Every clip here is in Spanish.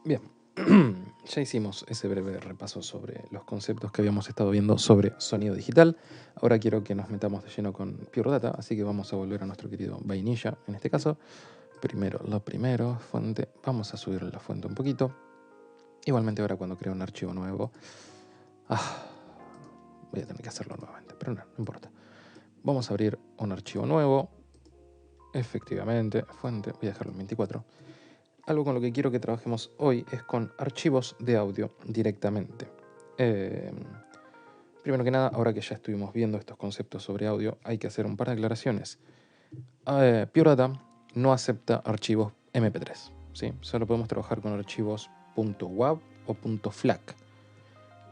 Bien, ya hicimos ese breve repaso sobre los conceptos que habíamos estado viendo sobre sonido digital. Ahora quiero que nos metamos de lleno con Pure Data, así que vamos a volver a nuestro querido vainilla en este caso. Primero, lo primero, fuente. Vamos a subir la fuente un poquito. Igualmente ahora cuando creo un archivo nuevo, voy a tener que hacerlo nuevamente, pero no importa. Vamos a abrir un archivo nuevo. Efectivamente, fuente, voy a dejarlo en 24. Algo con lo que quiero que trabajemos hoy es con archivos de audio directamente. Primero que nada, ahora que ya estuvimos viendo estos conceptos sobre audio, hay que hacer un par de aclaraciones. Pure Data no acepta archivos MP3, ¿sí? Solo podemos trabajar con archivos .wav o .flac.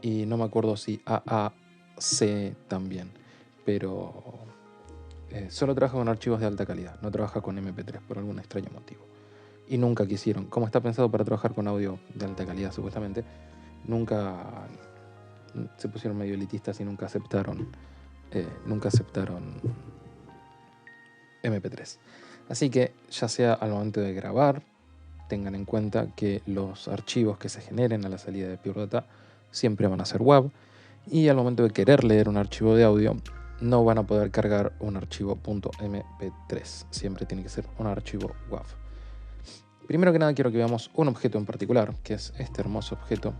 Y no me acuerdo si AAC también, pero solo trabaja con archivos de alta calidad, no trabaja con MP3 por algún extraño motivo. Y nunca quisieron, como está pensado para trabajar con audio de alta calidad supuestamente, nunca se pusieron medio elitistas y nunca aceptaron MP3. Así que ya sea al momento de grabar, tengan en cuenta que los archivos que se generen a la salida de Pure Data siempre van a ser WAV, y al momento de querer leer un archivo de audio no van a poder cargar un archivo .mp3, siempre tiene que ser un archivo WAV. Primero que nada quiero que veamos un objeto en particular, que es este hermoso objeto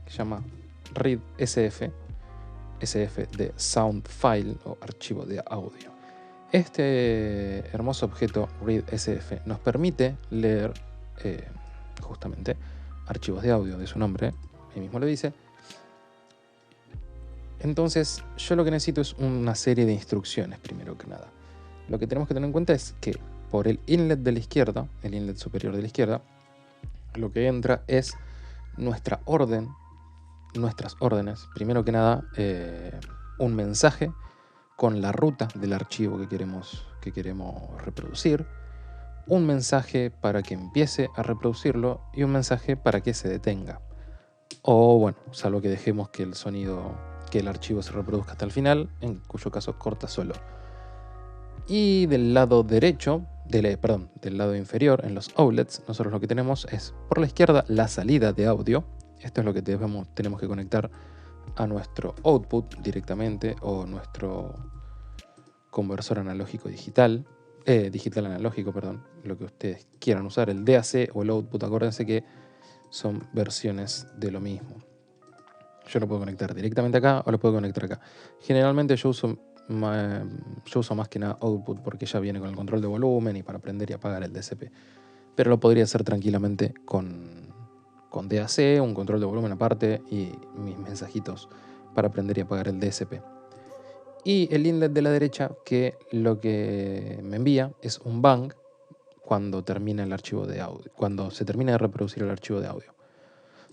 que se llama readsf, SF de sound file o archivo de audio. Este hermoso objeto readsf nos permite leer justamente archivos de audio de su nombre, ahí mismo lo dice. Entonces yo lo que necesito es una serie de instrucciones primero que nada. Lo que tenemos que tener en cuenta es que por el inlet de la izquierda, el inlet superior de la izquierda, lo que entra es nuestras órdenes. Primero que nada, un mensaje con la ruta del archivo que queremos reproducir, un mensaje para que empiece a reproducirlo y un mensaje para que se detenga. O bueno, salvo que dejemos que el archivo se reproduzca hasta el final, en cuyo caso corta solo. Y del lado derecho, del lado inferior, en los outlets, nosotros lo que tenemos es por la izquierda la salida de audio. Esto es lo que tenemos que conectar a nuestro output directamente o nuestro conversor analógico digital analógico, perdón, lo que ustedes quieran usar, el DAC o el output, acuérdense que son versiones de lo mismo. Yo lo puedo conectar directamente acá o lo puedo conectar acá. Generalmente yo uso más que nada output porque ya viene con el control de volumen y para prender y apagar el DSP. Pero lo podría hacer tranquilamente con DAC, un control de volumen aparte y mis mensajitos para prender y apagar el DSP. Y el inlet de la derecha, que lo que me envía es un bang cuando termina el archivo de audio, cuando se termina de reproducir el archivo de audio.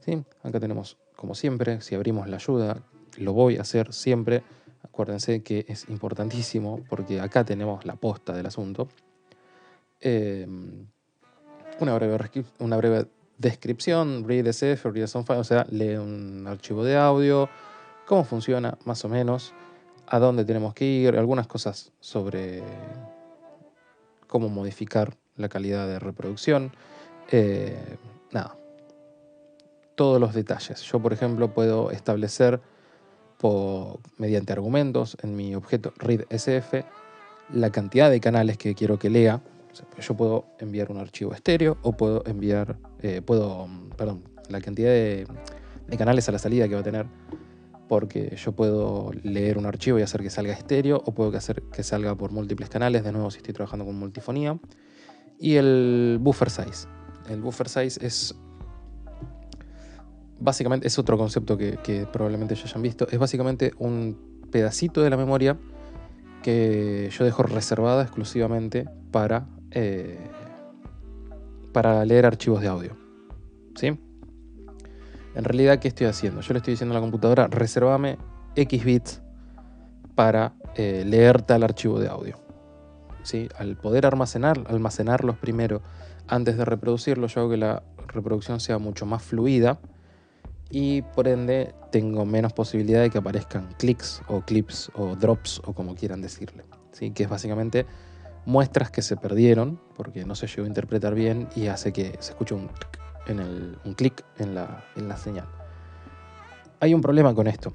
¿Sí? Acá tenemos, como siempre, si abrimos la ayuda, lo voy a hacer siempre. Acuérdense que es importantísimo porque acá tenemos la posta del asunto. Una breve descripción, readsf, readsonfile, o sea, lee un archivo de audio, cómo funciona más o menos, a dónde tenemos que ir, algunas cosas sobre cómo modificar la calidad de reproducción. Nada, todos los detalles. Yo, por ejemplo, puedo establecer mediante argumentos en mi objeto readsf la cantidad de canales que quiero que lea. O sea, yo puedo enviar un archivo estéreo o puedo enviar, la cantidad de canales a la salida que va a tener, porque yo puedo leer un archivo y hacer que salga estéreo o puedo hacer que salga por múltiples canales, de nuevo si estoy trabajando con multifonía. Y el buffer size. El buffer size es básicamente, es otro concepto que probablemente ya hayan visto, es básicamente un pedacito de la memoria que yo dejo reservada exclusivamente para leer archivos de audio. ¿Sí? En realidad, ¿qué estoy haciendo? Yo le estoy diciendo a la computadora, reservame X bits para leer tal archivo de audio. ¿Sí? Al poder almacenarlos primero antes de reproducirlos, yo hago que la reproducción sea mucho más fluida y por ende tengo menos posibilidad de que aparezcan clics o clips o drops o como quieran decirle. ¿Sí? Que es básicamente muestras que se perdieron porque no se llegó a interpretar bien y hace que se escuche un un clic en la señal. Hay un problema con esto.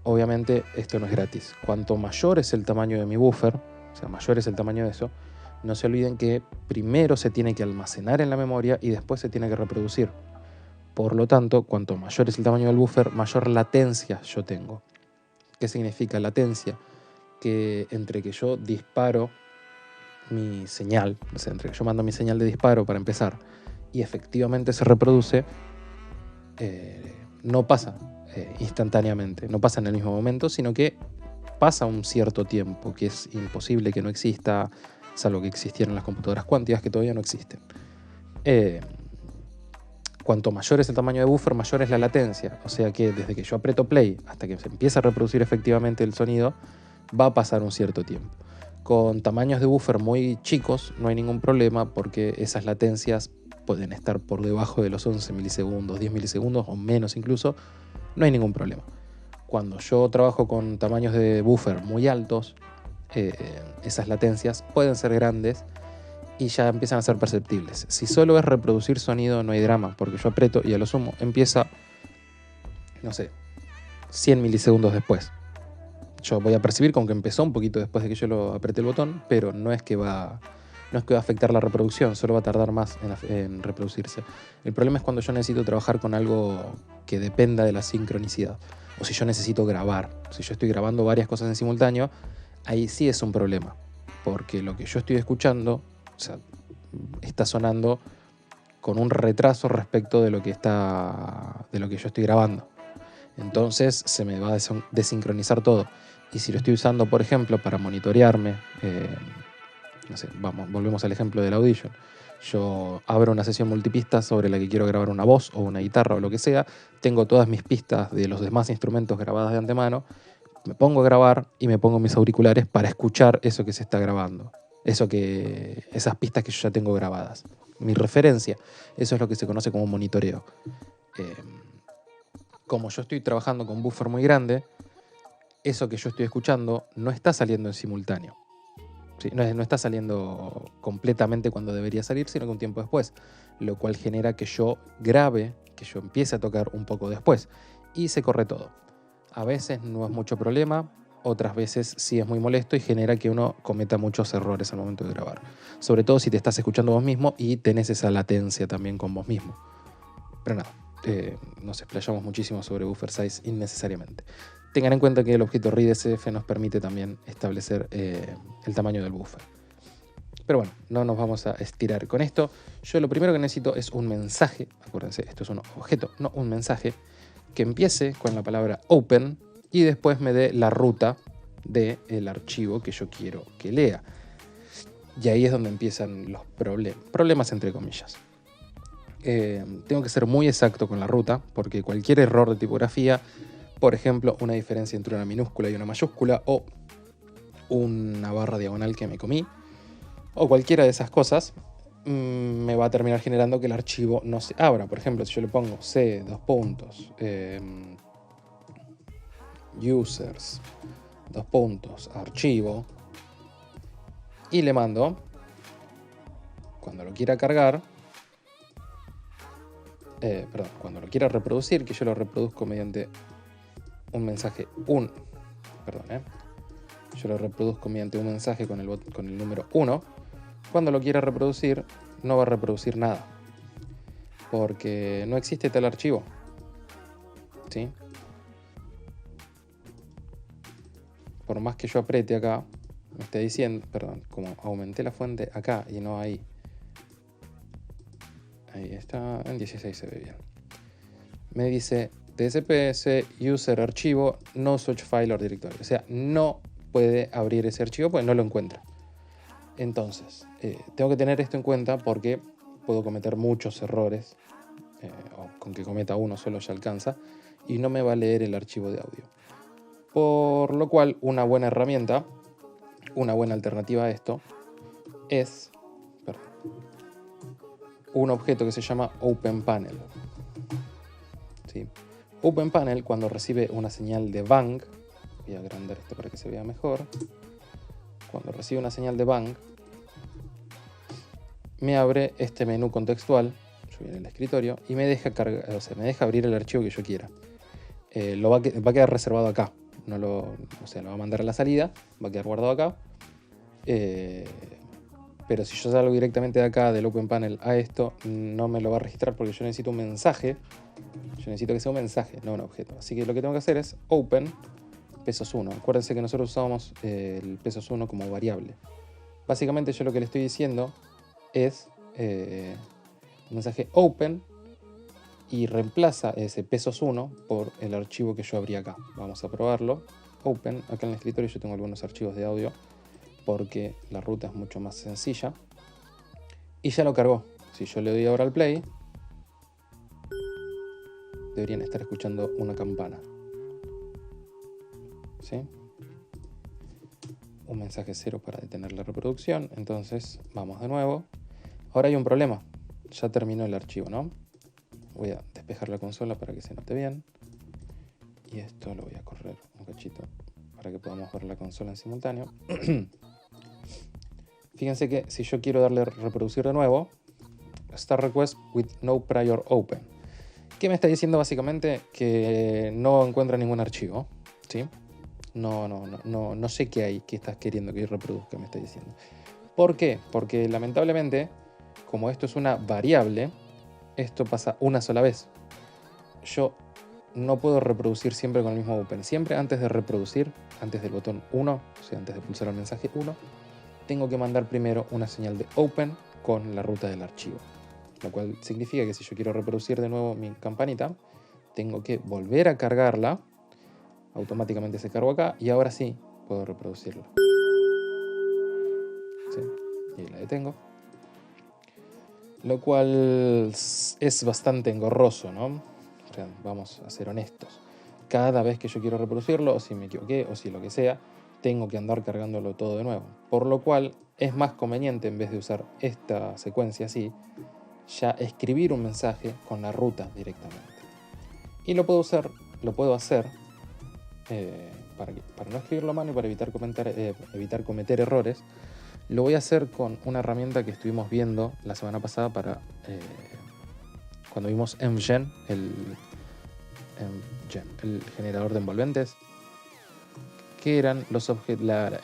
Obviamente esto no es gratis. Cuanto mayor es el tamaño de mi buffer, o sea, mayor es el tamaño de eso, no se olviden que primero se tiene que almacenar en la memoria y después se tiene que reproducir. Por lo tanto, cuanto mayor es el tamaño del buffer, mayor latencia yo tengo. ¿Qué significa latencia? Que entre que yo disparo mi señal, o sea, entre que yo mando mi señal de disparo para empezar y efectivamente se reproduce, no pasa instantáneamente, no pasa en el mismo momento, sino que pasa un cierto tiempo, que es imposible que no exista, salvo que existieran las computadoras cuánticas, que todavía no existen. Cuanto mayor es el tamaño de buffer, mayor es la latencia. O sea que desde que yo aprieto play hasta que se empieza a reproducir efectivamente el sonido, va a pasar un cierto tiempo. Con tamaños de buffer muy chicos no hay ningún problema porque esas latencias pueden estar por debajo de los 11 milisegundos, 10 milisegundos o menos incluso, no hay ningún problema. Cuando yo trabajo con tamaños de buffer muy altos, esas latencias pueden ser grandes y ya empiezan a ser perceptibles. Si solo es reproducir sonido no hay drama, porque yo aprieto y a lo sumo empieza, no sé, 100 milisegundos después. Yo voy a percibir como que empezó un poquito después de que yo lo apreté el botón, pero no es que va a afectar la reproducción, solo va a tardar más en reproducirse. El problema es cuando yo necesito trabajar con algo que dependa de la sincronicidad, o si yo necesito grabar. Si yo estoy grabando varias cosas en simultáneo, ahí sí es un problema, porque lo que yo estoy escuchando, o sea, está sonando con un retraso respecto de lo que yo estoy grabando. Entonces se me va a desincronizar todo. Y si lo estoy usando, por ejemplo, para monitorearme, no sé, volvemos al ejemplo del Audition. Yo abro una sesión multipista sobre la que quiero grabar una voz o una guitarra o lo que sea, tengo todas mis pistas de los demás instrumentos grabadas de antemano, me pongo a grabar y me pongo mis auriculares para escuchar eso que se está grabando, esas pistas que yo ya tengo grabadas. Mi referencia, eso es lo que se conoce como monitoreo. Como yo estoy trabajando con buffer muy grande, eso que yo estoy escuchando no está saliendo en simultáneo. ¿Sí? No está saliendo completamente cuando debería salir, sino que un tiempo después, lo cual genera que yo grabe, que yo empiece a tocar un poco después, y se corre todo. A veces no es mucho problema, otras veces sí es muy molesto y genera que uno cometa muchos errores al momento de grabar. Sobre todo si te estás escuchando vos mismo y tenés esa latencia también con vos mismo. Pero nada, nos explayamos muchísimo sobre buffer size innecesariamente. Tengan en cuenta que el objeto readsf nos permite también establecer el tamaño del buffer. Pero bueno, no nos vamos a estirar con esto. Yo lo primero que necesito es un mensaje. Acuérdense, esto es un objeto, no un mensaje, que empiece con la palabra open y después me dé la ruta del archivo que yo quiero que lea. Y ahí es donde empiezan los problemas entre comillas. Tengo que ser muy exacto con la ruta, porque cualquier error de tipografía, por ejemplo, una diferencia entre una minúscula y una mayúscula, o una barra diagonal que me comí, o cualquiera de esas cosas, me va a terminar generando que el archivo no se abra. Por ejemplo, si yo le pongo C, users, archivo, y le mando, cuando lo quiera cargar, cuando lo quiera reproducir, que yo lo reproduzco mediante un mensaje, yo lo reproduzco mediante un mensaje con el número 1, cuando lo quiera reproducir, no va a reproducir nada, porque no existe tal archivo, ¿sí? Por más que yo apriete acá, me está diciendo, como aumenté la fuente acá y no ahí. Ahí está, en 16 se ve bien. Me dice TSPS user archivo no such file or directory. O sea, no puede abrir ese archivo porque no lo encuentra. Entonces, tengo que tener esto en cuenta porque puedo cometer muchos errores, o con que cometa uno solo ya alcanza, y no me va a leer el archivo de audio. Por lo cual, una buena herramienta, una buena alternativa a esto, es un objeto que se llama OpenPanel. ¿Sí? OpenPanel, cuando recibe una señal de bang, voy a agrandar esto para que se vea mejor, cuando recibe una señal de bang, me abre este menú contextual yo voy en el escritorio y me deja cargar, o sea, me deja abrir el archivo que yo quiera. Va a quedar reservado acá. O sea, lo va a mandar a la salida, va a quedar guardado acá. Pero si yo salgo directamente de acá, del Open Panel, a esto, no me lo va a registrar porque yo necesito un mensaje. Yo necesito que sea un mensaje, no un objeto. Así que lo que tengo que hacer es open pesos1. Acuérdense que nosotros usamos el pesos1 como variable. Básicamente yo lo que le estoy diciendo es un mensaje open y reemplaza ese pesos1 por el archivo que yo abrí acá. Vamos a probarlo. Open, acá en el escritorio yo tengo algunos archivos de audio porque la ruta es mucho más sencilla. Y ya lo cargó. Si yo le doy ahora al play, deberían estar escuchando una campana. ¿Sí? Un mensaje 0 para detener la reproducción. Entonces vamos de nuevo. Ahora hay un problema. Ya terminó el archivo, ¿no? Voy a despejar la consola para que se note bien. Y esto lo voy a correr un cachito para que podamos ver la consola en simultáneo. Fíjense que si yo quiero darle reproducir de nuevo, start request with no prior open. ¿Qué me está diciendo básicamente? Que no encuentra ningún archivo, ¿sí? No sé qué hay, qué estás queriendo que yo reproduzca, me está diciendo. ¿Por qué? Porque lamentablemente, como esto es una variable, esto pasa una sola vez. Yo no puedo reproducir siempre con el mismo open. Siempre antes de reproducir, antes del botón 1, o sea, antes de pulsar el mensaje 1, tengo que mandar primero una señal de open con la ruta del archivo. Lo cual significa que si yo quiero reproducir de nuevo mi campanita, tengo que volver a cargarla. Automáticamente se cargó acá y ahora sí puedo reproducirla. ¿Sí? Y la detengo. Lo cual es bastante engorroso, ¿no? O sea, vamos a ser honestos. Cada vez que yo quiero reproducirlo, o si me equivoqué, o si lo que sea, tengo que andar cargándolo todo de nuevo. Por lo cual es más conveniente, en vez de usar esta secuencia así, ya escribir un mensaje con la ruta directamente. Y lo puedo hacer para no escribirlo a mano y para evitar cometer errores. Lo voy a hacer con una herramienta que estuvimos viendo la semana pasada cuando vimos MGen, el generador de envolventes, que eran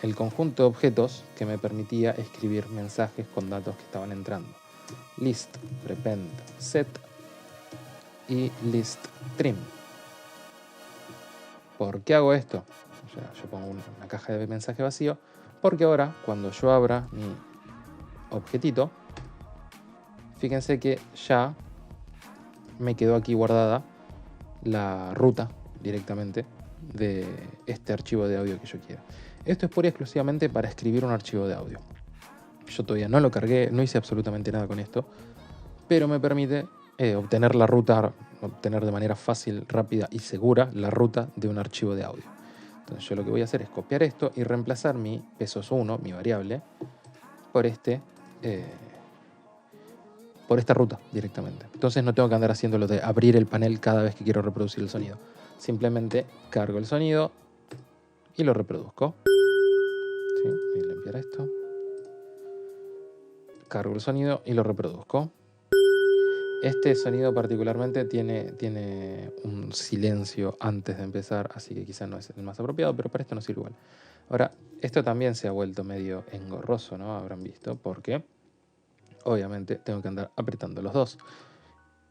el conjunto de objetos que me permitía escribir mensajes con datos que estaban entrando. List, prepend, set y list trim. ¿Por qué hago esto? O sea, yo pongo una caja de mensaje vacío porque ahora cuando yo abra mi objetito, fíjense que ya me quedó aquí guardada la ruta directamente de este archivo de audio que yo quiera. Esto es pura y exclusivamente para escribir un archivo de audio. Yo todavía no lo cargué, no hice absolutamente nada con esto, pero me permite obtener la ruta, obtener de manera fácil, rápida y segura la ruta de un archivo de audio. Entonces yo lo que voy a hacer es copiar esto y reemplazar mi pesos1, mi variable, por esta ruta directamente. Entonces no tengo que andar haciéndolo de abrir el panel cada vez que quiero reproducir el sonido. Simplemente cargo el sonido y lo reproduzco. ¿Sí? Voy a limpiar esto. Cargo el sonido y lo reproduzco. Este sonido particularmente tiene un silencio antes de empezar, así que quizás no es el más apropiado, pero para esto no sirve igual. Ahora, esto también se ha vuelto medio engorroso, ¿no? Habrán visto, porque obviamente tengo que andar apretando los dos.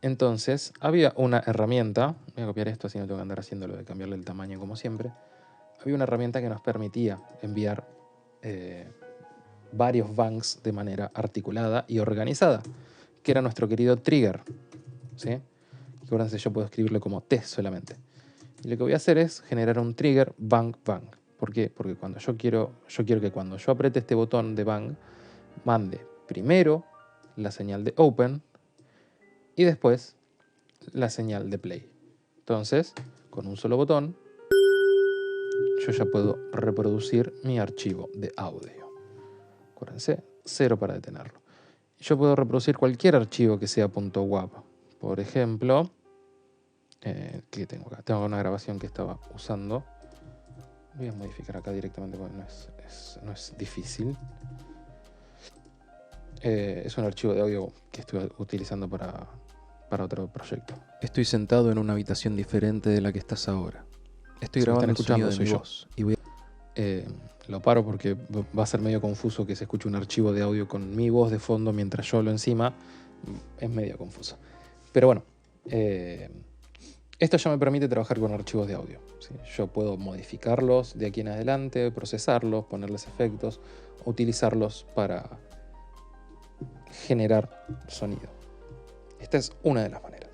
Entonces, había una herramienta, voy a copiar esto así no tengo que andar haciéndolo de cambiarle el tamaño como siempre. Había una herramienta que nos permitía enviar varios bangs de manera articulada y organizada, que era nuestro querido trigger, ¿sí? Acuérdense, yo puedo escribirlo como T solamente. Y lo que voy a hacer es generar un trigger bang bang. ¿Por qué? Porque cuando yo quiero que cuando yo apriete este botón de bang, mande primero la señal de open y después la señal de play. Entonces, con un solo botón, yo ya puedo reproducir mi archivo de audio. Acuérdense, 0 para detenerlo. Yo puedo reproducir cualquier archivo que sea .wav. Por ejemplo, ¿qué tengo acá? Tengo una grabación que estaba usando. Voy a modificar acá directamente porque no es difícil. Es un archivo de audio que estoy utilizando para para otro proyecto. Estoy sentado en una habitación diferente de la que estás ahora. Estoy grabando el sonido de mi voz y lo paro porque va a ser medio confuso que se escuche un archivo de audio con mi voz de fondo mientras yo hablo encima. Es medio confuso. Pero bueno, esto ya me permite trabajar con archivos de audio, ¿sí? Yo puedo modificarlos de aquí en adelante, procesarlos, ponerles efectos, utilizarlos para generar sonido. Esta es una de las maneras.